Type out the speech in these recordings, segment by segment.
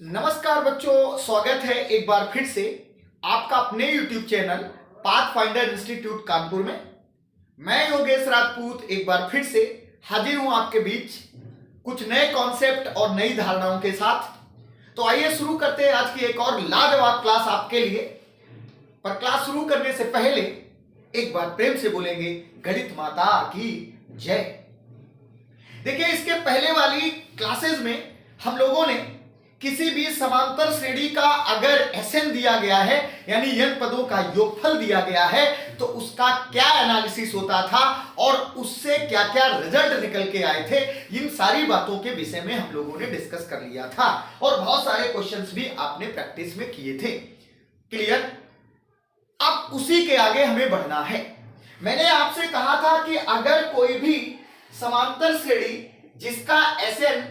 नमस्कार बच्चों, स्वागत है एक बार फिर से आपका अपने YouTube channel pathfinder institute Kanpur में। मैं योगेश राजपूत एक बार फिर से हाजिर हूं आपके बीच कुछ नए कॉन्सेप्ट और नई धारणाओं के साथ। तो आइए शुरू करते हैं आज की एक और लाजवाब क्लास आपके लिए। पर क्लास शुरू करने से पहले एक बार प्रेम से बोलेंगे गणित माता की जय। देखिए, इसके पहले वाली क्लासेस में हम लोगों ने किसी भी समांतर श्रेणी का अगर एसएन दिया गया है यानी n पदों का योगफल दिया गया है तो उसका क्या एनालिसिस होता था और उससे क्या क्या रिजल्ट निकल के आए थे, इन सारी बातों के विषय में हम लोगों ने डिस्कस कर लिया था और बहुत सारे क्वेश्चंस भी आपने प्रैक्टिस में किए थे। क्लियर? अब उसी के आगे हमें बढ़ना है। मैंने आपसे कहा था कि अगर कोई भी समांतर श्रेणी जिसका SN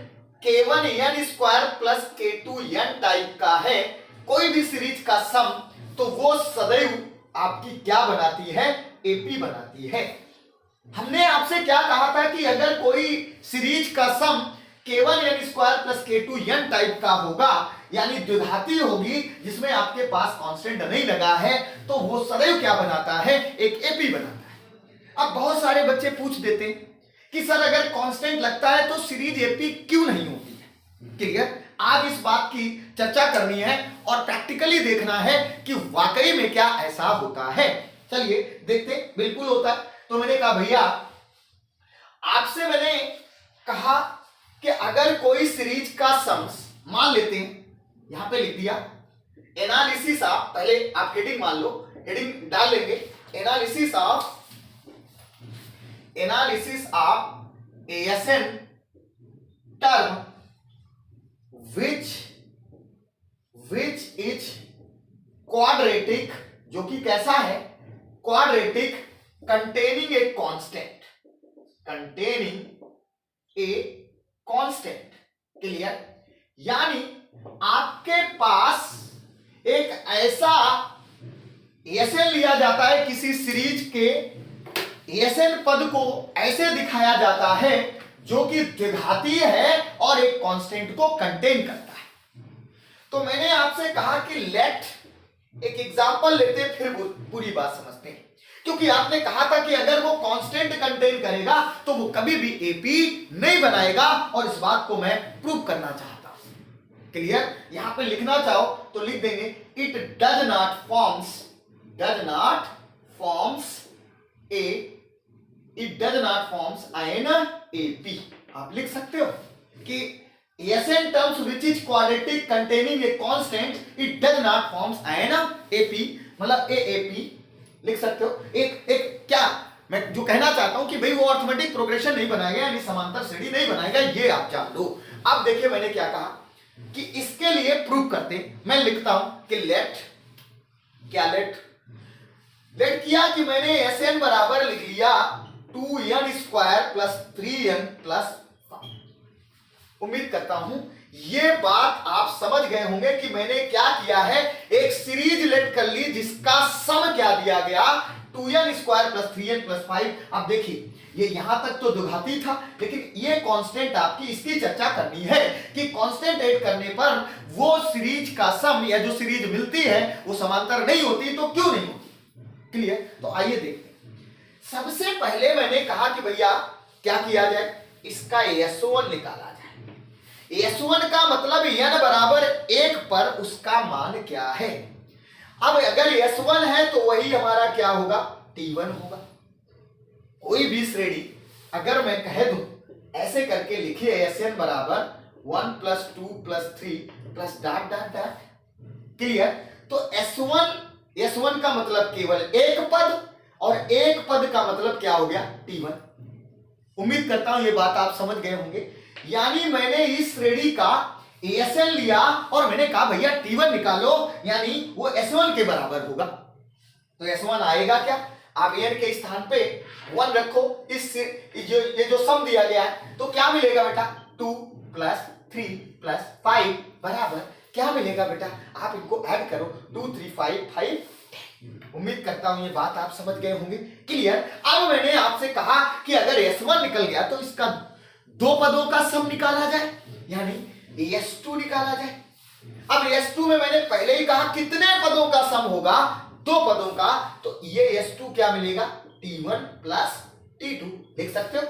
k1 n square plus k2 n type का है, कोई भी सीरीज का सम, तो वो सदैव आपकी क्या बनाती है? एपी बनाती है। हमने आपसे क्या कहा था कि अगर कोई सीरीज का सम k1 n square plus k2 n type का होगा यानी द्विघाती होगी जिसमें आपके पास कांस्टेंट नहीं लगा है, तो वो सदैव क्या बनाता है? एक एपी बनाता है। अब बहुत सारे बच्चे पूछ देते हैं कि सर अगर कांस्टेंट लगता है तो सीरीज एपी क्यों नहीं होती है? क्लियर? आज इस बात की चर्चा करनी है और प्रैक्टिकली देखना है कि वाकई में क्या ऐसा होता है। चलिए देखते। बिल्कुल होता है। तो मैंने कहा भैया, आपसे मैंने कहा कि अगर कोई सीरीज का सम्स मान लेते हैं, यहां पे लिख दिया एनालिसिस ऑफ, पहले आप हेडिंग मान लो, हेडिंग डाल लेंगे, analysis of ASN term which is quadratic, जो कि कैसा है? quadratic containing a constant। Clear? यानी आपके पास एक ऐसा ASN लिया जाता है, किसी सीरीज के एसएन पद को ऐसे दिखाया जाता है जो कि द्विघाती है और एक कांस्टेंट को कंटेन करता है। तो मैंने आपसे कहा कि लेट एक एग्जांपल लेते फिर पूरी बात समझते हैं, क्योंकि आपने कहा था कि अगर वो कांस्टेंट कंटेन करेगा तो वो कभी भी एपी नहीं बनाएगा और इस बात को मैं प्रूव करना चाहता हूं। क्लियर? यहां पे लिखना चाहो तो लिख देंगे it does not forms an AP। आप लिख सकते हो कि SN terms which is quadratic containing a constant, it does not forms an AP, मतलब AAP लिख सकते हो। एक क्या मैं जो कहना चाहता हूं कि भाई वो अर्थमेटिक प्रोग्रेशन नहीं बनाएगा यानी समांतर श्रेणी नहीं बनाएगा, ये आप जान लो। अब देखिए मैंने क्या कहा कि इसके लिए प्रूव करते, मैं लिखता हूं कि लेट किया कि मैंने SN बराबर लिख लिया 2n square plus 3n plus 5। उम्मीद करता हूं ये बात आप समझ गए होंगे कि मैंने क्या किया है। एक सीरीज लेट कर ली जिसका सम क्या दिया गया? 2n square plus 3n plus 5। अब देखिए ये यहां तक तो द्विघाती था, लेकिन ये कांस्टेंट आपकी, इसकी चर्चा करनी है कि कांस्टेंट ऐड करने पर वो सीरीज का सम या जो सीरीज मिलती है वो समांतर नहीं होती, तो क्यों नहीं होती? क्लियर? तो आइए देखते हैं। सबसे पहले मैंने कहा कि भैया क्या किया जाए, इसका S1 निकाला जाए। S1 का मतलब n बराबर 1 पर उसका मान क्या है? अब अगर S1 है तो वही हमारा क्या होगा? T1 होगा। कोई भी श्रेणी अगर मैं कह दूं ऐसे करके लिखिए SN बराबर 1 plus 2 plus 3 plus dot dot dot. Clear? तो S1 का मतलब केवल एक पद और एक पद का मतलब क्या हो गया? T1। उम्मीद करता हूं ये बात आप समझ गए होंगे। यानी मैंने इस श्रेणी का ASN लिया और मैंने कहा भैया T1 निकालो, यानी वो S1 के बराबर होगा। तो S1 आएगा क्या? आप n के स्थान पे 1 रखो, ये जो सम दिया गया है तो क्या मिलेगा बेटा? 2 प्लस 3 प्लस 5 बराबर क्या मिलेगा बेटा? आप इनको ऐड करो, 2 3 5 5 10। उम्मीद करता हूं ये बात आप समझ गए होंगे। क्लियर? अब मैंने आपसे कहा कि अगर S1 निकल गया तो इसका दो पदों का सम निकाला जाए, यानी S2 निकाला जाए। अब S2 में मैंने पहले ही कहा कितने पदों का सम होगा, 2 पदों का, तो ये S2 क्या मिलेगा, T1 प्लस T2 लिख सकते हो।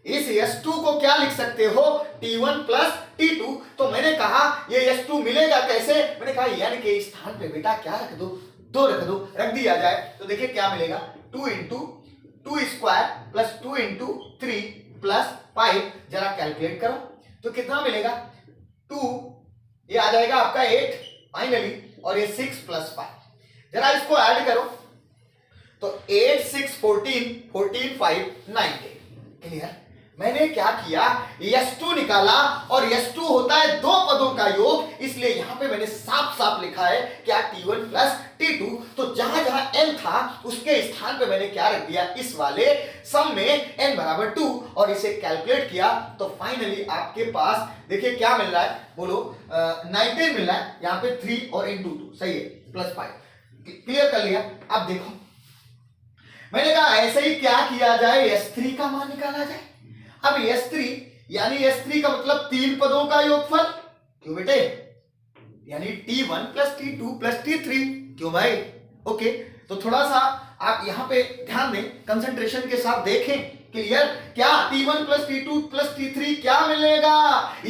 इस S2 को क्या लिख सकते हो, T1 प्लस T2। तो मैंने कहा ये S2 मिलेगा कैसे, मैंने कहा n के स्थान पे बेटा क्या रख दो, 2 रख दो, रख दिया जाए तो देखिए क्या मिलेगा, 2 into 2 square plus 2 into 3 plus 5, जरा कैलकुलेट करो तो कितना मिलेगा, 2, ये आ जाएगा आपका 8 फाइनली, और ये 6 प्लस 5, जरा इसको ऐड करो तो 8 6 14 14 5 19। क्लियर। मैंने क्या किया, S2 निकाला, और S2 होता है 2 पदों का योग, इसलिए यहां पे मैंने साफ साफ लिखा है क्या, T1 प्लस T2। तो जहां जहां n था उसके स्थान पे मैंने क्या रख दिया, इस वाले सम में n बराबर 2, और इसे कैलकुलेट किया तो फाइनली आपके पास देखिए क्या मिल रहा है, बोलो 19 मिल रहा है, यहां पे 3 और इंटू 2 सही है, प्लस 5। क्लियर कर लिया। अब देखो मैंने कहा ऐसे ही क्या किया जाए, S3 का मान निकाला जाए। अब S3 यानी S3 का मतलब 3 पदों का योगफल, क्यों बेटे, यानी T1 plus T2 plus T3, क्यों भाई, ओके। तो थोड़ा सा आप यहां पे ध्यान दें, कंसंट्रेशन के साथ देखें। क्लियर। क्या T1 plus T2 plus T3 क्या मिलेगा,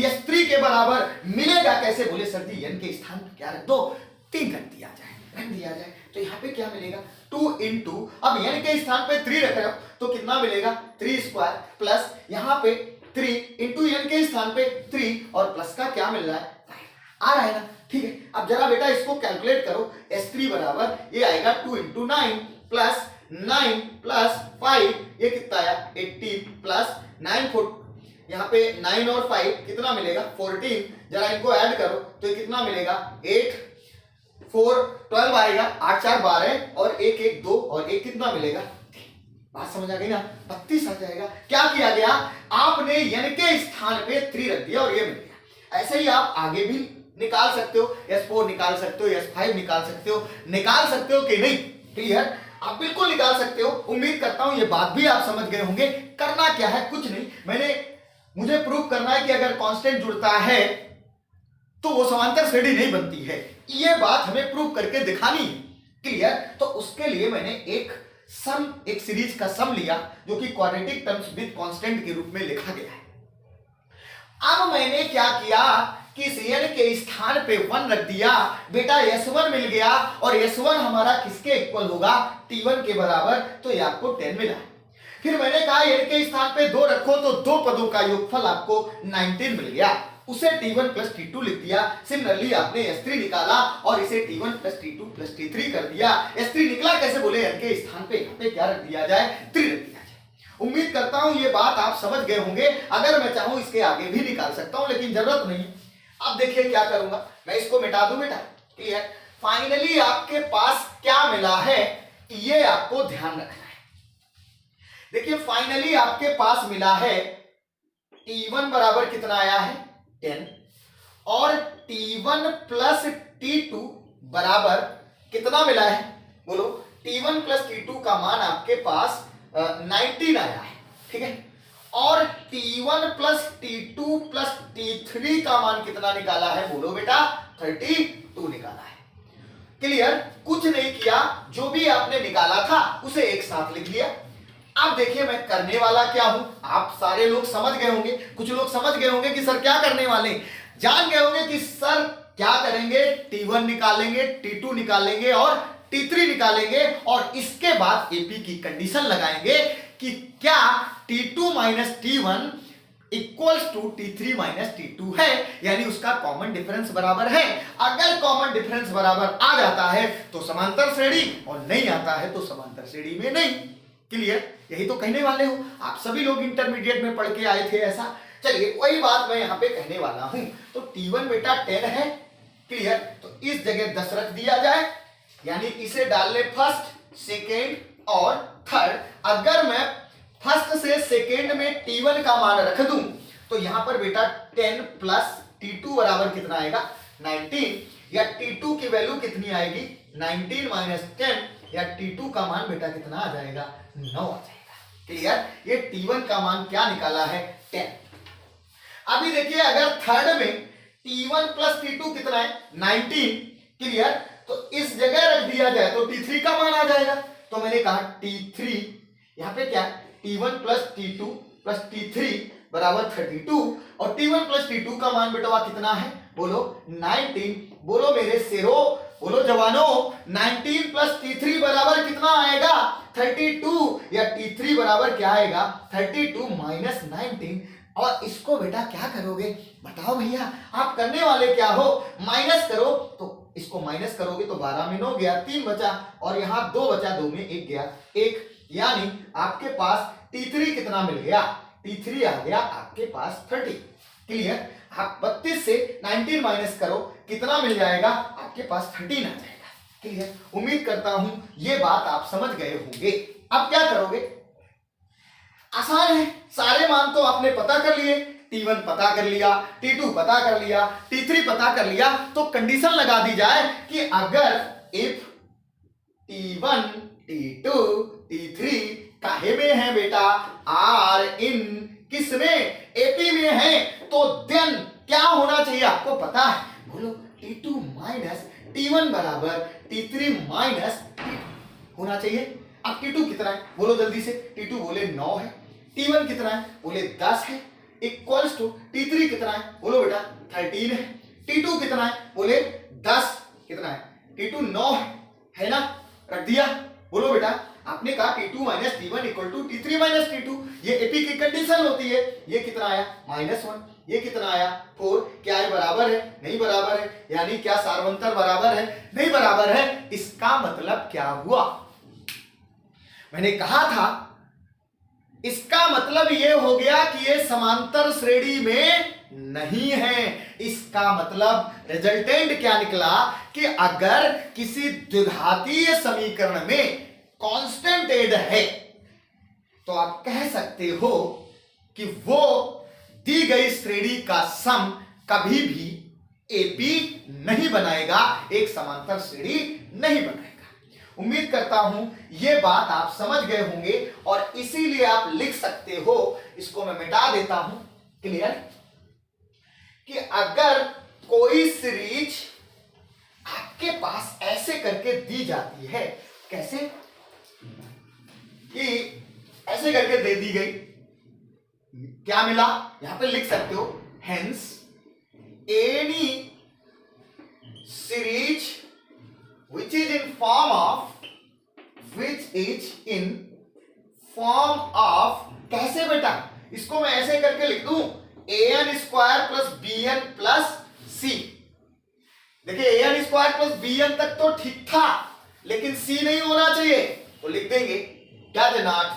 S3 के बराबर मिलेगा कैसे, बोले सर जी n के स्थान पर क्या रख दो, 3 रख दिया जाए, तो यहाँ पे क्या मिलेगा, 2 इंटू, अब n के स्थान पे 3 रख रहे हो तो कितना मिलेगा, 3 स्क्वायर प्लस यहाँ पे 3 इंटू n के स्थान पे 3, और प्लस का क्या मिल रहा है, 5 आ रहा है ना। ठीक है, अब जरा बेटा इसको कैलकुलेट करो, S3 बराबर ये आएगा 2 इंटू 9 प्लस 9 प्लस 5, ये कितना आया, 18 प्लस 9 4, यहाँ पे 9 और 5 कितना मिलेगा, 14, जरा इनको ऐड करो तो ये कितना मिलेगा, 8 4 12 आएगा, 8 4 12, और 1 1 2, और 1 कितना मिलेगा, बात समझ आ गई ना, 32 आ जाएगा। क्या किया गया, आपने n के स्थान पे 3 रख दिया और ये मिल गया। ऐसे ही आप आगे भी निकाल सकते हो, S4 निकाल सकते हो, S5 निकाल सकते हो कि नहीं। क्लियर, आप बिल्कुल निकाल सकते हो। उम्मीद करता हूं ये बात भी आप समझ गए होंगे। करना क्या है, कुछ नहीं, मुझे प्रूव करना है कि अगर कांस्टेंट जुड़ता है तो वो समांतर श्रेणी नहीं बनती है, ये बात हमें प्रूव करके दिखानी है। क्लियर। तो उसके लिए मैंने एक सीरीज का सम लिया जो कि क्वाड्रेटिक टर्म्स विद कांस्टेंट के रूप में लिखा गया है। अब मैंने क्या किया कि इस n के स्थान पे 1 रख दिया, बेटा S1 मिल गया, और S1 हमारा किसके इक्वल होगा, T1 के बराबर, तो ये आपको 10 मिला। फिर मैंने कहा n के स्थान पे 2 रखो तो 2 पदों का योगफल आपको 19 मिल गया, उसे T1 प्लस T2 लिख दिया। सिमिलरली आपने S3 निकाला और इसे T1 plus T2 plus T3 कर दिया। S3 निकला कैसे, बोले n के स्थान पे यहाँ पे क्या रख दिया जाए, 3 रख दिया जाए। उम्मीद करता हूं ये बात आप समझ गए होंगे। अगर मैं चाहूं इसके आगे भी निकाल सकता हूं, लेकिन जरूरत नहीं। अब देखिए क्या करूंगा, मैं इसको मिटा दूं बेटा। क्लियर। फाइनली आपके पास क्या मिला है, ये आपको ध्यान रखना है। देखिए फाइनली आपके पास मिला है T1 बराबर कितना आया है, 10, और T1 प्लस T2 बराबर कितना मिला है, बोलो। T1 प्लस T2 का मान आपके पास 19 आया है, ठीक है। और T1 plus T2 plus T3 का मान कितना निकाला है, बोलो बेटा, 32 निकाला है। क्लियर। कुछ नहीं किया, जो भी आपने निकाला था उसे एक साथ लिख लिया। अब देखिए मैं करने वाला क्या हूं, आप सारे लोग समझ गए होंगे। कुछ लोग समझ गए होंगे कि सर क्या करने वाले, जान गए होंगे कि सर क्या करेंगे, T1 निकालेंगे, T2 निकालेंगे और T3 निकालेंगे, और इसके बाद एपी की कंडीशन लगाएंगे कि क्या T2 minus T1 equals to T3 minus T2 है, यानी उसका कॉमन डिफरेंस बराबर है। अगर कॉमन डिफरेंस बराबर आ जाता है तो समांतर श्रेणी, और नहीं आता है तो समांतर श्रेणी में नहीं। क्लियर। यही तो कहने वाले हो, आप सभी लोग इंटरमीडिएट में पढ़ के आए थे ऐसा। चलिए वही बात मैं यहाँ पे कहने वाला हूं। तो T1 बेटा 10 है। क्लियर। तो इस जगह 10 रख दिया जाए, यानी इसे डाल ले फर्स्ट, सेकेंड और थर्ड। अगर मैं फर्स्ट से सेकेंड में T1 का मान रख दूं तो यहां पर बेटा 10 प्लस T2 बराबर कितना आएगा, 19, या T2 की वैल्यू कितनी आएगी, 19 माइनस 10, या T2 का मान बेटा कितना आ जाएगा, 9 आ जाएगा। क्लियर। ये T1 का मान क्या निकाला है, 10। अभी देखिए अगर थर्ड में T1 प्लस T2 कितना है 19। क्लियर। तो इस जगह रख दिया जाए तो T3 का मान आ जाएगा। तो मैंने कहा T3 यहां पे क्या T1 plus T2 plus T3 बराबर 32 और T1 प्लस T2 का मान बेटा कितना है बोलो 19। बोलो मेरे शेरों, बोलो जवानों, 19 प्लस T3 बराबर कितना आएगा 32 या T3 बराबर क्या आएगा 32 माइनस 19। और इसको बेटा क्या करोगे बताओ भैया, आप करने वाले क्या हो, माइनस करो। तो इसको माइनस करोगे तो 12 में 9 गया, 3 बचा और यहां 2 बचा, 2 में 1 गया 1। यानी आपके पास T3 कितना मिल गया, T3 आ गया आपके पास 30। क्लियर। आप 32 से 19 माइनस करो कितना मिल जाएगा आपके पास 13 आ जाएगा। क्लियर। उम्मीद करता हूं ये बात आप समझ गए होंगे। अब क्या करोगे, आसान है, सारे मान तो आपने पता कर लिए, T1 पता कर लिया, T2 पता कर लिया, T3 पता कर लिया। तो कंडीशन लगा दी जाए कि अगर इफ T1 T2 T3 काहे में है बेटा, आर इन किस में एपी में है, तो देन क्या होना चाहिए आपको पता है, बोलो T2 माइनस T1 बराबर T3 माइनस होना चाहिए। अब T2 कितना है बोलो जल्दी से, T2 बोले 9 है, T1 कितना है बोले 10 है, इक्वल्स टू T3 कितना है बोलो बेटा 13 है, T2 कितना है बोले 10 कितना है, T2 9 है ना, रख दिया। बोलो बेटा आपने कहा T2 minus T1 equal to T3 minus T2, ये एपी की कंडीशन होती है। ये कितना आया -1, ये कितना आया 4। क्या है बराबर है नहीं बराबर है, यानी क्या सार्वंतर बराबर है नहीं बराबर है। इसका मतलब क्या हुआ, मैंने कहा था इसका मतलब ये हो गया कि ये समांतर श्रेणी में नहीं है। इसका मतलब रिजल्टेंट क्या निकला कि अगर किसी द्विघातीय समीकरण में कांस्टेंट एड है तो आप कह सकते हो कि वो दी गई श्रेणी का सम कभी भी एपी नहीं बनाएगा, एक समांतर श्रेणी नहीं बनाएगा। उम्मीद करता हूं ये बात आप समझ गए होंगे और इसीलिए आप लिख सकते हो, इसको मैं मिटा देता हूं। क्लियर। कि अगर कोई सीरीज आपके पास ऐसे करके दी जाती है, कैसे कि ऐसे करके दे दी गई, क्या मिला यहां पे लिख सकते हो, hence any series which is in form of कैसे बेटा, इसको मैं ऐसे करके लिख दूं an square plus bn plus c। देखिए an स्क्वायर प्लस bn तक तो ठीक था, लेकिन c नहीं होना चाहिए, तो लिख देंगे does not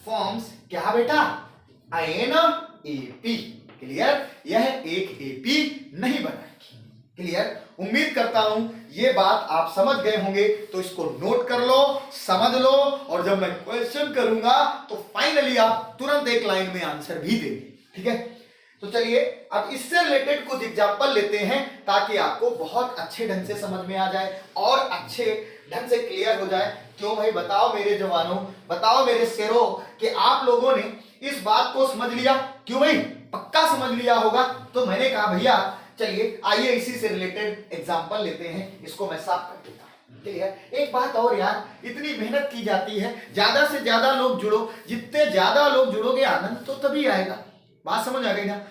forms क्या बेटा an ap। क्लियर। यह एक एपी नहीं बनाएगी। क्लियर। उम्मीद करता हूं ये बात आप समझ गए होंगे, तो इसको नोट कर लो, समझ लो, और जब मैं क्वेश्चन करूंगा तो फाइनली आप तुरंत एक लाइन में आंसर भी देंगे। ठीक है। तो चलिए अब इससे रिलेटेड कुछ एग्जांपल लेते हैं ताकि आपको बहुत अच्छे ढंग से समझ में आ जाए और अच्छे ढंग से क्लियर हो जाए। क्यों भाई, बताओ मेरे जवानों, बताओ मेरे शेरों कि आप लोगों ने इस बात को समझ लिया। क्यों भाई, पक्का समझ लिया होगा। तो मैंने कहा भैया चलिए आइए इसी से रिलेटेड एग्जांपल लेते हैं, इसको मैं साफ कर देता हूं। ठीक है। एक बात और यार, इतनी मेहनत की जाती है, ज्यादा से ज्यादा लोग जुड़ो, जितने ज्यादा लोग जुड़ोगे आनंद तो तभी आएगा। बात समझ आ गई ना,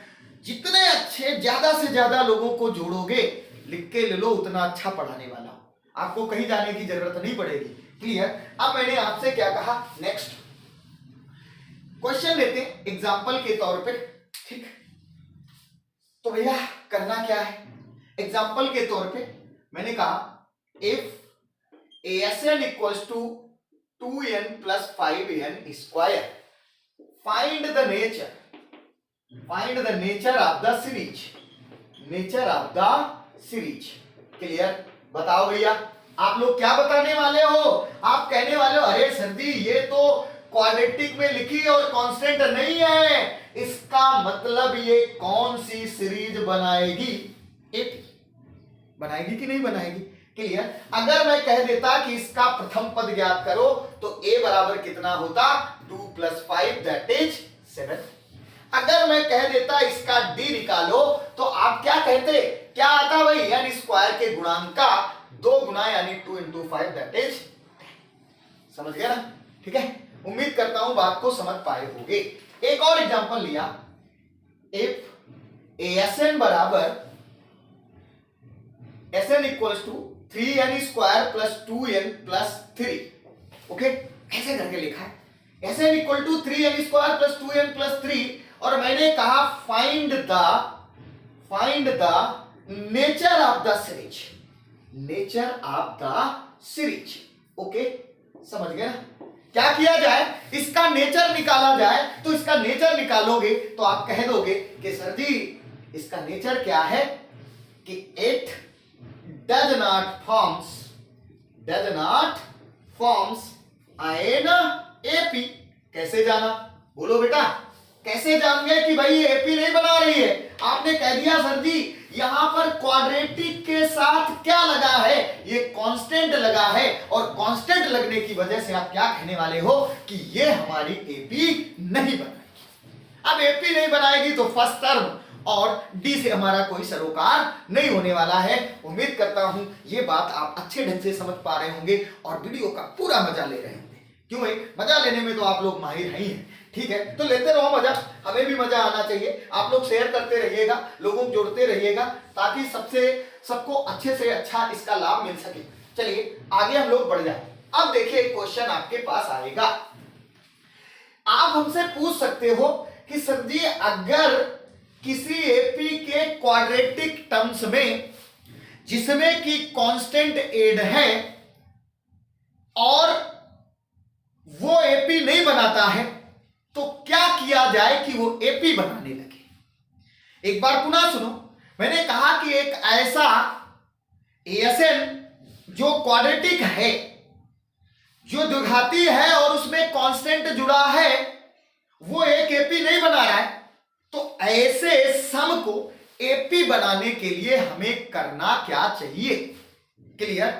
जितने अच्छे ज्यादा से ज्यादा लोगों को जोड़ोगे, लिख के ले लो, उतना अच्छा पढ़ाने वाला हो, आपको कहीं जाने की जरूरत नहीं पड़ेगी। क्लियर। अब मैंने आपसे क्या कहा, नेक्स्ट क्वेश्चन लेते हैं एग्जाम्पल के तौर पे। ठीक। तो भैया करना क्या है, एग्जाम्पल के तौर पे मैंने कहा if ASN equals to 2n plus 5n square, find the nature of the series, nature of the series. Clear. बताओ भैया आप लोग क्या बताने वाले हो, आप कहने वाले हो अरे सर्दी ये तो क्वाड्रेटिक में लिखी और कांस्टेंट नहीं है, इसका मतलब ये कौन सी सीरीज बनाएगी, एपी बनाएगी कि नहीं बनाएगी। क्लियर। अगर मैं कह देता कि इसका प्रथम पद ज्ञात करो तो a बराबर कितना होता 2 प्लस 5 दैट इज 7। अगर मैं कह देता इसका डी निकालो तो आप क्या कहते, क्या आता भाई, एन स्क्वायर के गुणांक का 2 गुना यानी 2 into 5 दैट इज, समझ गया ना? ठीक है, उम्मीद करता हूं बात को समझ पाए होंगे। एक और एग्जांपल लिया, इफ एएसएन बराबर SN equals to 3n square plus 2n plus 3, okay, ऐसे करके लिखा है, SN equal to 3n square plus 2n plus 3, और मैंने कहा find the nature of the series, nature of the series, okay, समझ गए ना? क्या किया जाए, इसका नेचर निकाला जाए, तो इसका नेचर निकालोगे तो आप कह दोगे कि सर जी इसका नेचर क्या है कि it does not forms an AP. कैसे जाना, बोलो बेटा, कैसे जान गए कि भाई ये एपी नहीं बना रही है? आपने कह दिया सर जी यहां पर क्वाड्रेटिक के साथ क्या लगा है, ये कांस्टेंट लगा है, और कांस्टेंट लगने की वजह से आप क्या कहने वाले हो कि ये हमारी एपी नहीं बनाएगी। अब एपी नहीं बनाएगी तो फर्स्ट टर्म और डी से हमारा कोई सरोकार नहीं होने वाला है। उम्मीद करता हूं ये बात आप अच्छे ढंग से समझ पा रहे होंगे और वीडियो का पूरा मजा ले रहे होंगे। क्यों भाई, मजा लेने में तो आप लोग माहिर ही हैं, ठीक है, तो लेते रहो मजा, हमें भी मजा आना चाहिए। आप लोग शेयर करते रहिएगा, लोगों को जोड़ते रहिएगा, ताकि सबको अच्छे से अच्छा इसका लाभ मिल सके। चलिए आगे हम लोग बढ़ जाए। अब देखिए एक क्वेश्चन आपके पास आएगा, आप हमसे पूछ सकते हो कि सर जी अगर किसी एपी के क्वाड्रेटिक टर्म्स में जिसमें कि कांस्टेंट एड है और वो एपी नहीं बनाता है तो क्या किया जाए कि वो एपी बनाने लगे। एक बार पुनः सुनो, मैंने कहा कि एक ऐसा एएसएन जो क्वाड्रेटिक है, जो द्विघाती है और उसमें कांस्टेंट जुड़ा है, वो एक एपी नहीं बना रहा है, तो ऐसे सम को एपी बनाने के लिए हमें करना क्या चाहिए? क्लियर?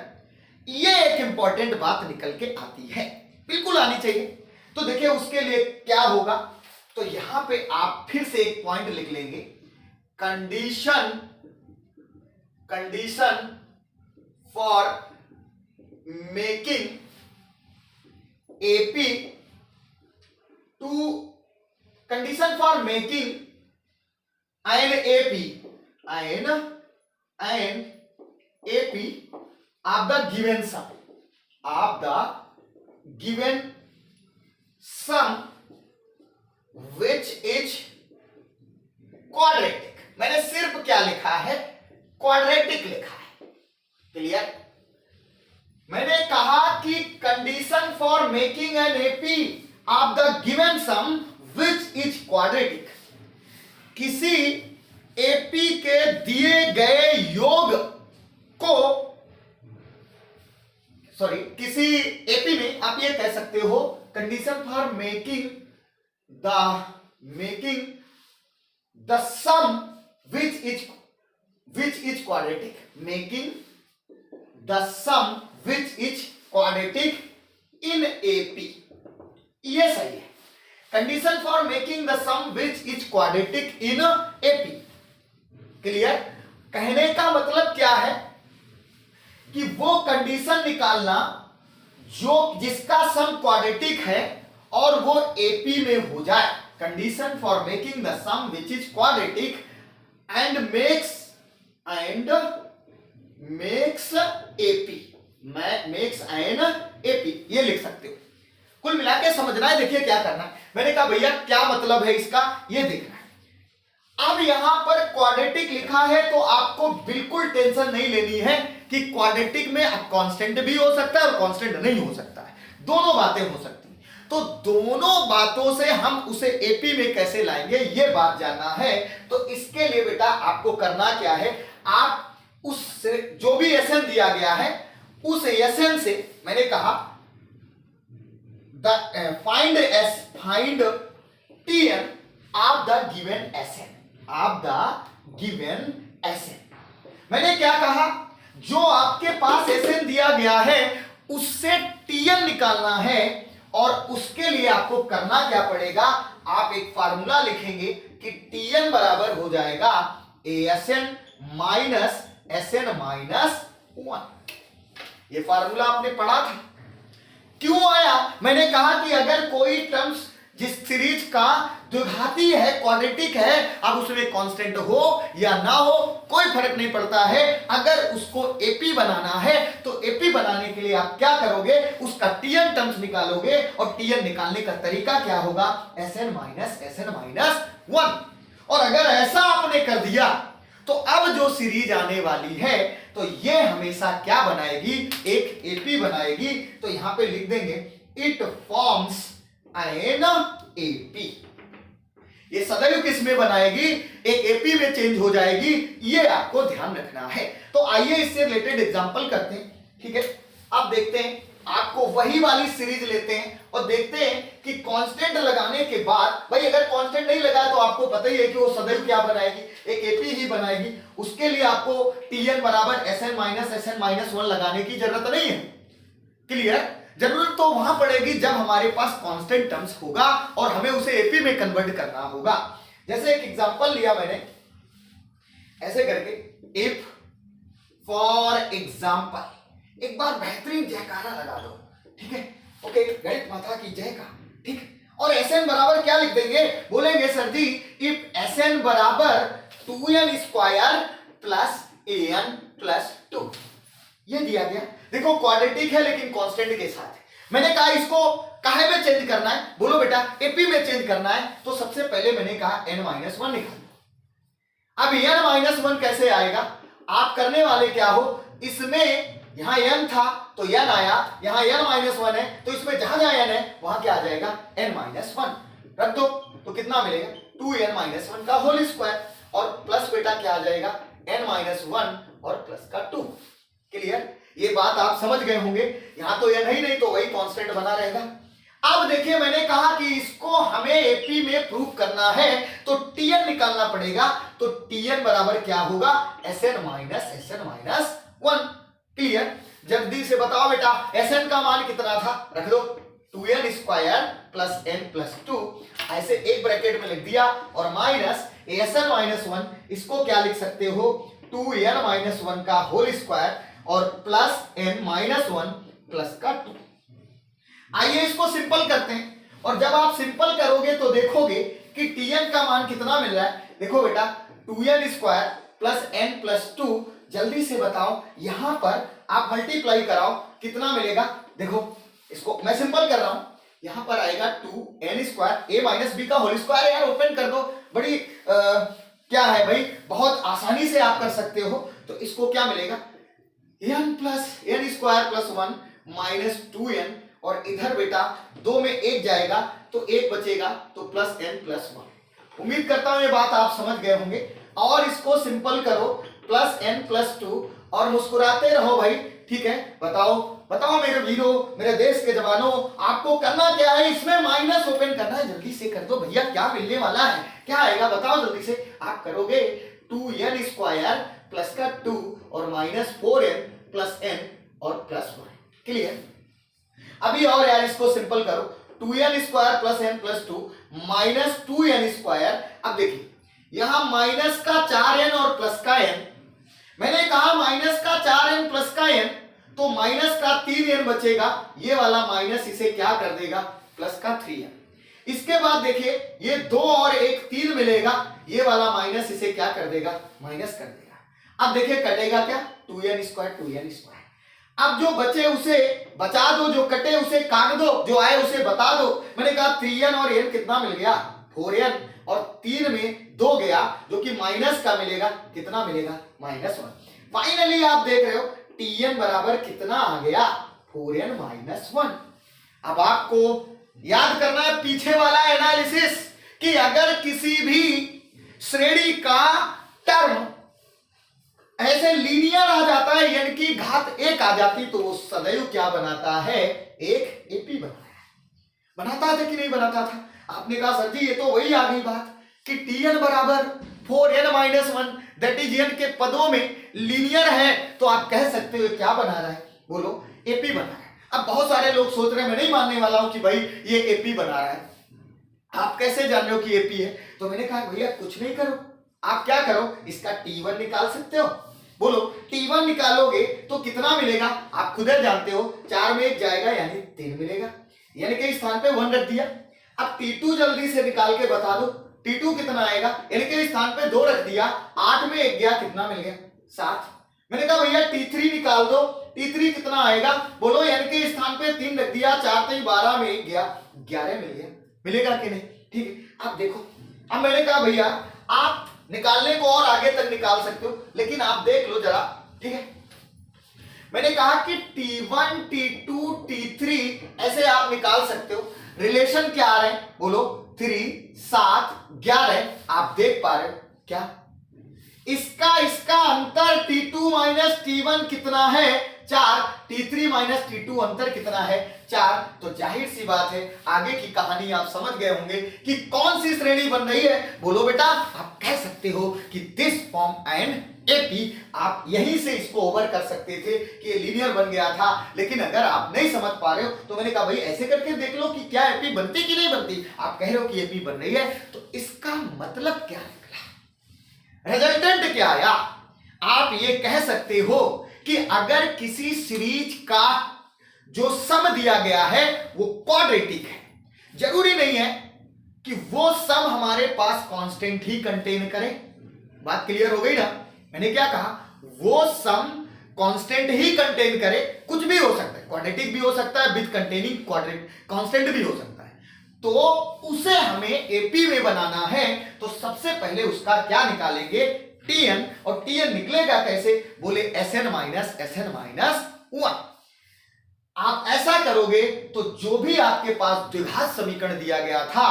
ये एक इंपॉर्टेंट बात निकल के आती है, बिल्कुल आनी चाहिए। तो देखिए उसके लिए क्या होगा, तो यहां पे आप फिर से एक पॉइंट लिख लेंगे, condition for making AP to condition for making an AP of the given sum which is quadratic। मैंने सिर्फ क्या लिखा है, क्वाड्रेटिक लिखा है। क्लियर? मैंने कहा कि condition for making an AP of the given sum which is quadratic, किसी एपी के दिए गए योग को, सॉरी, किसी एपी में आप ये कह सकते हो condition for making the sum which is quadratic, making the sum which is quadratic in AP। ये सही है, condition for making the sum which is quadratic in AP। क्लियर? कहने का मतलब क्या है कि वो कंडीशन निकालना जिसका सम क्वाड्रेटिक है और वो एपी में हो जाए। Condition for making the sum which is quadratic and makes an AP, ये लिख सकते हो। कुल मिला के समझना है। देखिए क्या करना है, मैंने कहा भैया क्या मतलब है इसका, ये देखना है। अब यहां पर क्वाड्रेटिक लिखा है तो आपको बिल्कुल टेंशन नहीं लेनी है कि क्वाड्रेटिक में अब कांस्टेंट भी हो सकता है और कांस्टेंट नहीं हो सकता है, दोनों बातें हो सकती हैं। तो दोनों बातों से हम उसे एपी में कैसे लाएंगे, ये बात जानना है। तो इसके लिए बेटा आपको करना क्या है, आप उस जो भी एसएन दिया गया है उस एसएन से, मैंने कहा find TN of the given SN, मैंने क्या कहा, जो आपके पास एसएन दिया गया है उससे टीएन निकालना है और उसके लिए आपको करना क्या पड़ेगा, आप एक फार्मूला लिखेंगे कि Tn बराबर हो जाएगा ASN माइनस SN माइनस 1। ये फार्मूला आपने पढ़ा था। क्यों आया, मैंने कहा कि अगर कोई टर्म्स जिस सीरीज का द्विघाती है, क्वाड्रेटिक है, अब उसमें कांस्टेंट हो या ना हो कोई फर्क नहीं पड़ता है, अगर उसको एपी बनाना है तो एपी बनाने के लिए आप क्या करोगे, उसका टीएन टर्म्स निकालोगे और टीएन निकालने का तरीका क्या होगा, एसएन माइनस 1। और अगर ऐसा आपने कर दिया तो अब जो सीरीज आने वाली है तो ये हमेशा क्या बनाएगी, एक एपी बनाएगी। तो यहां पे लिख देंगे इट फॉर्म्स एन एपी। ये सदैव किस में बनाएगी, एक एपी में चेंज हो जाएगी, ये आपको ध्यान रखना है। तो आइए इससे रिलेटेड एग्जांपल करते हैं, ठीक है। अब देखते हैं, आपको वही वाली सीरीज लेते हैं और देखते हैं कि कांस्टेंट लगाने के बाद, भाई अगर कांस्टेंट नहीं लगा तो आपको पता ही है कि वो सदैव क्या बनाएगी, एक एपी ही बनाएगी। उसके लिए आपको टीएन बराबर एसएन माइनस 1 लगाने की जरूरत नहीं है। क्लियर, जरूरत तो वहां पड़ेगी जब हमारे पास कांस्टेंट टर्म्स होगा और हमें उसे एपी में कन्वर्ट करना होगा। जैसे एक एग्जांपल लिया मैंने ऐसे करके, इफ फॉर एग्जांपल, एक बार बेहतरीन जयकारा लगा दो, ठीक है, ओके, गणित माता की जय का, ठीक। और एसएन बराबर क्या लिख देंगे, बोलेंगे सर जी इफ एसएन बराबर 2n square plus an plus 2, ये दिया गया। देखो क्वाड्रेटिक है लेकिन कांस्टेंट के साथ है। मैंने कहा इसको काहे में चेंज करना है, बोलो बेटा एपी में चेंज करना है, तो सबसे पहले मैंने कहा n-1 निकालो। अब n-1 कैसे आएगा, आप करने वाले क्या हो, इसमें यहां n था तो n आया, यहां n-1 है तो इसमें जहां जहां n है वहां क्या आ जाएगा, n-1 रख दो तो कितना मिलेगा, 2n-1 का होल स्क्वायर, और प्लस बेटा क्या आ जाएगा, n-1 और प्लस का 2। क्लियर, ये बात आप समझ गए होंगे। यहां तो n ही नहीं तो वही कांस्टेंट बना रहेगा। अब देखिए मैंने कहा कि इसको हमें एपी में प्रूव करना है तो टीएन निकालना पड़ेगा। तो टीएन बराबर क्या होगा, एसएन माइनस 1। क्लियर, जल्दी से बताओ बेटा एसएन का मान कितना था, रख दो 2n square plus n plus 2, ऐसे एक ब्रैकेट में लिख दिया, और माइनस एसएन माइनस 1, इसको क्या लिख सकते हो, 2n-1 का होल स्क्वायर और प्लस n-1 प्लस का 2। आइए इसको सिंपल करते हैं, और जब आप सिंपल करोगे तो देखोगे कि tn का मान कितना मिल रहा है। देखो बेटा 2n square plus n plus 2, जल्दी से बताओ, यहां पर आप मल्टीप्लाई कराओ कितना मिलेगा। देखो इसको मैं सिंपल कर रहा हूं, यहां पर आएगा 2n square a minus B का होल स्क्वायर, यार ओपन कर दो, बड़ी क्या है भाई, बहुत आसानी से आप कर सकते हो। तो इसको क्या मिलेगा, n square plus 1 minus 2n, और इधर बेटा 2 में 1 जाएगा तो 1 बचेगा तो प्लस n प्लस 1। उम्मीद करता हूं ये बात आप समझ गए होंगे। और इसको सिंपल करो, प्लस n प्लस 2, और मुस्कुराते रहो भाई, ठीक है। बताओ मेरे वीरों, मेरे देश के जवानों, आपको करना क्या है, इसमें माइनस ओपन करना है, जल्दी से कर दो भैया, क्या मिलने वाला है, क्या आएगा बताओ जल्दी से। आप करोगे 2n स्क्वायर प्लस का 2 और माइनस 4n प्लस n और प्लस 1। क्लियर, अभी और यार इसको सिंपल करो, 2n square plus n plus 2 minus 2n square. अब देखिए यहां माइनस का 4n और प्लस का n, मैंने कहा माइनस का 4n प्लस का n, तो माइनस का 3n बचेगा, ये वाला माइनस इसे क्या कर देगा, प्लस का 3n। इसके बाद देखिए ये 2 और 1 3 मिलेगा, ये वाला माइनस इसे क्या कर देगा, माइनस कर देगा। अब देखिए कटेगा क्या, 2n स्क्वायर। अब जो बचे उसे बचा दो, जो कटे उसे काट दो, जो आए उसे बता दो। मैंने कहा 3n और n कितना मिल गया, 4n, और 3 में 2 गया जो कि माइनस का मिलेगा, कितना मिलेगा, माइनस 1। फाइनली आप देख रहे हो tn बराबर कितना आ गया, 4n माइनस 1। अब आपको याद करना है पीछे वाला एनालिसिस, कि अगर किसी भी श्रेणी का टर्म ऐसे लीनियर आ जाता है, यानी कि घात 1 आ जाती, तो वो सदैव क्या बनाता है, एक एपी बनाता था कि नहीं बनाता था। आपने कहा सर जी ये तो वही आ गई बात कि tn बराबर 4n minus 1, that is n के पदों में लीनियर है, तो आप कह सकते हो क्या बना रहा है, बोलो एपी बना रहा है। अब बहुत सारे लोग सोच रहे हैं, मैं नहीं मानने वाला हूं कि भाई ये एपी बना रहा है, आप कैसे जान रहे हो कि एपी है? तो मैंने कहा भैया कुछ नहीं करो, आप क्या करो, इसका T1 निकाल सकते हो। बोलो T1 निकालोगे तो कितना मिलेगा, आप खुद ही जानते हो, 4 में 1 जाएगा यानी 3 मिलेगा, यानी कि इस स्थान पे 1 रख दिया। अब T2 जल्दी से निकाल के बता दो, T2 कितना आएगा, यानी कि इस स्थान पे 2 रख दिया, 8 में 1 गया, कितना मिल गया, 7। मैंने कहा भैया T3 निकाल दो, T3 कितना आएगा, बोलो, यानी कि इस स्थान पे 3 रख दिया, 4 3 12 में 1 गया, 11 मिल गया, मिलेगा कि नहीं? ठीक है, अब देखो, अब मैंने कहा भैया आप निकालने को और आगे तक निकाल सकते हो, लेकिन आप देख लो जरा, ठीक है। मैंने कहा कि T1 T2 T3 ऐसे आप निकाल सकते हो। रिलेशन क्या आ रहे हैं, बोलो, 3 7 11, आप देख पा रहे हो क्या? इसका अंतर T2 माइनस T1 कितना है, 4, T3 माइनस T2 अंतर कितना है, 4। तो जाहिर सी बात है, आगे की कहानी आप समझ गए होंगे कि कौन सी श्रेणी बन रही है। बोलो बेटा, आप कह सकते हो कि दिस फॉर्म एंड एपी, आप यहीं से इसको ओवर कर सकते थे कि लीनियर बन गया था, लेकिन अगर आप नहीं समझ पा रहे हो तो मैंने कहा भाई ऐसे करके देख लो कि क्या एपी बनती कि नहीं बनती। आप कह रहे हो कि एपी बन रही है, तो इसका मतलब क्या निकला, रिजल्टेंट क्या आया? आप ये कह सकते हो कि अगर किसी सीरीज का जो सम दिया गया है वो क्वाड्रेटिक है, जरूरी नहीं है कि वो सम हमारे पास कांस्टेंट ही कंटेन करे। बात क्लियर हो गई ना? मैंने क्या कहा, वो सम कांस्टेंट ही कंटेन करे, कुछ भी हो सकता है, क्वाड्रेटिक भी हो सकता है, विद कंटेनिंग कांस्टेंट भी हो सकता है। तो उसे हमें एपी में बनाना है, तो सबसे पहले उसका क्या निकालेंगे, Tn, और Tn निकलेगा कैसे, बोले Sn माइनस Sn माइनस 1। आप ऐसा करोगे तो जो भी आपके पास द्विघात समीकरण दिया गया था,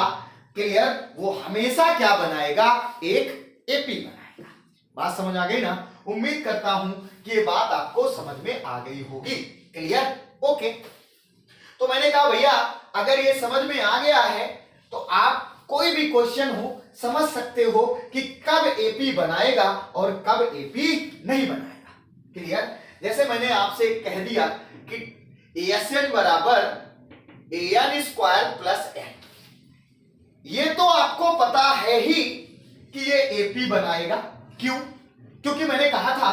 क्लियर, वो हमेशा क्या बनाएगा, एक एपी बनाएगा। बात समझ आ गई ना? उम्मीद करता हूं कि ये बात आपको समझ में आ गई होगी। Clear, okay. तो मैंने कहा भैया अगर ये समझ में आ गया है तो आप कोई भी क्वेश्चन हो समझ सकते हो कि कब एपी बनाएगा और कब एपी नहीं बनाएगा। क्लियर, जैसे मैंने आपसे कह दिया कि Asn बराबर an स्क्वायर प्लस n, ये तो आपको पता है ही कि ये एपी बनाएगा। क्यों? क्योंकि मैंने कहा था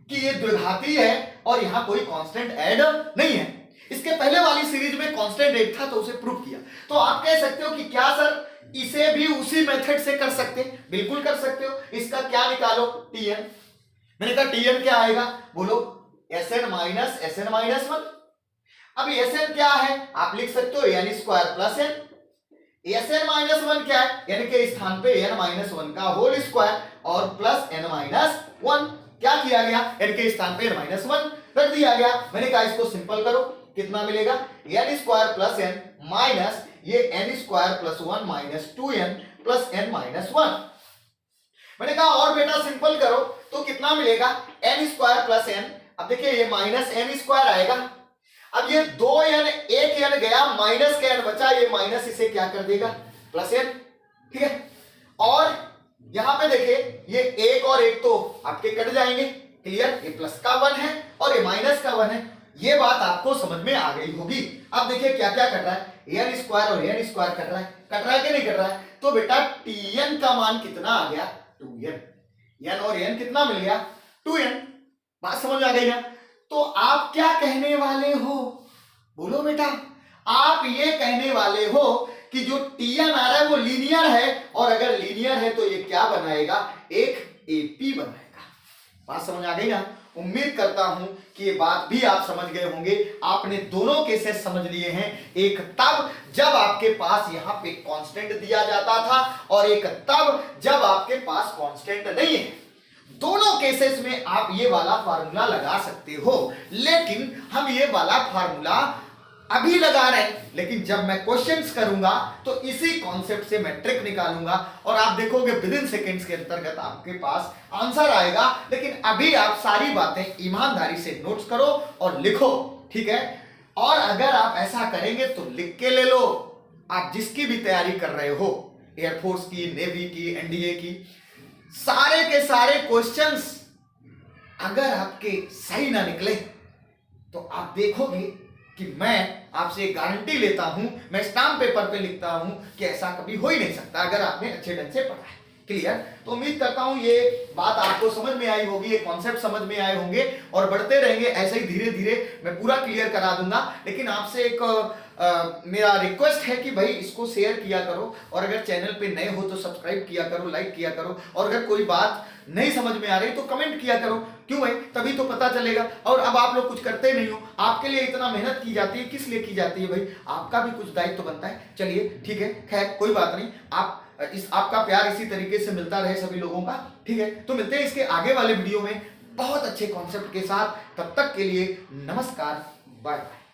कि ये द्विघाती है और यहां कोई कांस्टेंट ऐड नहीं है। इसके पहले वाली सीरीज में कांस्टेंट ऐड था तो उसे प्रूव किया। तो आप कह सकते हो कि क्या सर इसे भी उसी मेथड से कर सकते हैं? बिल्कुल कर सकते हो। इसका क्या निकालो, Tn। मैंने कहा Tn क्या आएगा, बोलो Sn माइनस Sn माइनस 1। अब Sn क्या है, आप लिख सकते हो n square plus n। Sn minus 1 क्या है, यानी कि इस स्थान पे n माइनस 1 का होल स्क्वायर और प्लस n माइनस 1। क्या किया गया, n के स्थान पे n माइनस 1 रख दिया गया। मैंने कहा इसको सिंपल करो, कितना मिलेगा, n square plus n minus ये n square plus 1 minus 2n plus n minus 1। मैंने कहा और बेटा सिंपल करो तो कितना मिलेगा, n स्क्वायर प्लस n। अब देखिए ये माइनस n स्क्वायर आएगा, अब ये 2n, एक n गया, माइनस का n बचा, ये माइनस इसे क्या कर देगा, प्लस n। ठीक है, और यहां पे देखिए ये एक और एक तो आपके कट जाएंगे। क्लियर, ये प्लस का 1 है और ये माइनस का 1 है। ये बात आपको समझ में आ गई होगी। अब देखिए क्या क्या कट रहा है, n स्क्वायर और n स्क्वायर कट रहा है कि नहीं कट रहा है? तो बेटा Tn का मान कितना आ गया, 2n। n और n कितना मिल गया, 2n। बात समझ आ गई ना? तो आप क्या कहने वाले हो, बोलो बेटा, आप ये कहने वाले हो कि जो Tn आ रहा है वो लीनियर है, और अगर लीनियर है तो ये क्या बनाएगा, एक एपी बनाएगा। बात समझ आ गई ना? उम्मीद करता हूं कि ये बात भी आप समझ गए होंगे। आपने दोनों केसेस समझ लिए हैं, एक तब जब आपके पास यहां पे कांस्टेंट दिया जाता था और एक तब जब आपके पास कांस्टेंट नहीं है। दोनों केसेस में आप ये वाला फार्मूला लगा सकते हो, लेकिन हम ये वाला फार्मूला अभी लगा रहे हैं, लेकिन जब मैं क्वेश्चंस करूंगा तो इसी कॉन्सेप्ट से मैं ट्रिक निकालूंगा और आप देखोगे विद इन सेकेंड्स के अंतर्गत आपके पास आंसर आएगा। लेकिन अभी आप सारी बातें ईमानदारी से नोट्स करो और लिखो, ठीक है? और अगर आप ऐसा करेंगे तो लिख के ले लो, आप जिसकी भी तैयारी कर रहे हो, एयरफोर्स की, नेवी की, एनडीए की, सारे के सारे क्वेश्चंस अगर आपके सही ना निकले तो आप देखोगे कि मैं आपसे गारंटी लेता हूं, मैं स्टाम्प पेपर पे लिखता हूं कि ऐसा कभी हो ही नहीं सकता अगर आपने अच्छे ढंग से पढ़ा है। क्लियर? तो उम्मीद करता हूं ये बात आपको समझ में आई होगी, ये कॉन्सेप्ट समझ में आए होंगे और बढ़ते रहेंगे ऐसे ही धीरे धीरे मैं पूरा क्लियर करा दूंगा। लेकिन आपसे एक मेरा रिक्वेस्ट है कि भाई इसको शेयर किया करो और अगर चैनल पे नए हो तो सब्सक्राइब किया करो, लाइक किया करो और अगर कोई बात नहीं समझ में आ रही तो कमेंट किया करो। क्यों भाई? तभी तो पता चलेगा। और अब आप लोग कुछ करते नहीं हो, आपके लिए इतना मेहनत की जाती है, किस लिए की जाती है भाई? आपका भी कुछ दायित्व तो बनता है। चलिए ठीक है, खैर कोई बात नहीं। आपका प्यार इसी तरीके से मिलता रहे सभी लोगों का। ठीक है, तो मिलते हैं इसके आगे वाले वीडियो में बहुत अच्छे कॉन्सेप्ट के साथ। तब तक के लिए नमस्कार, बाय बाय।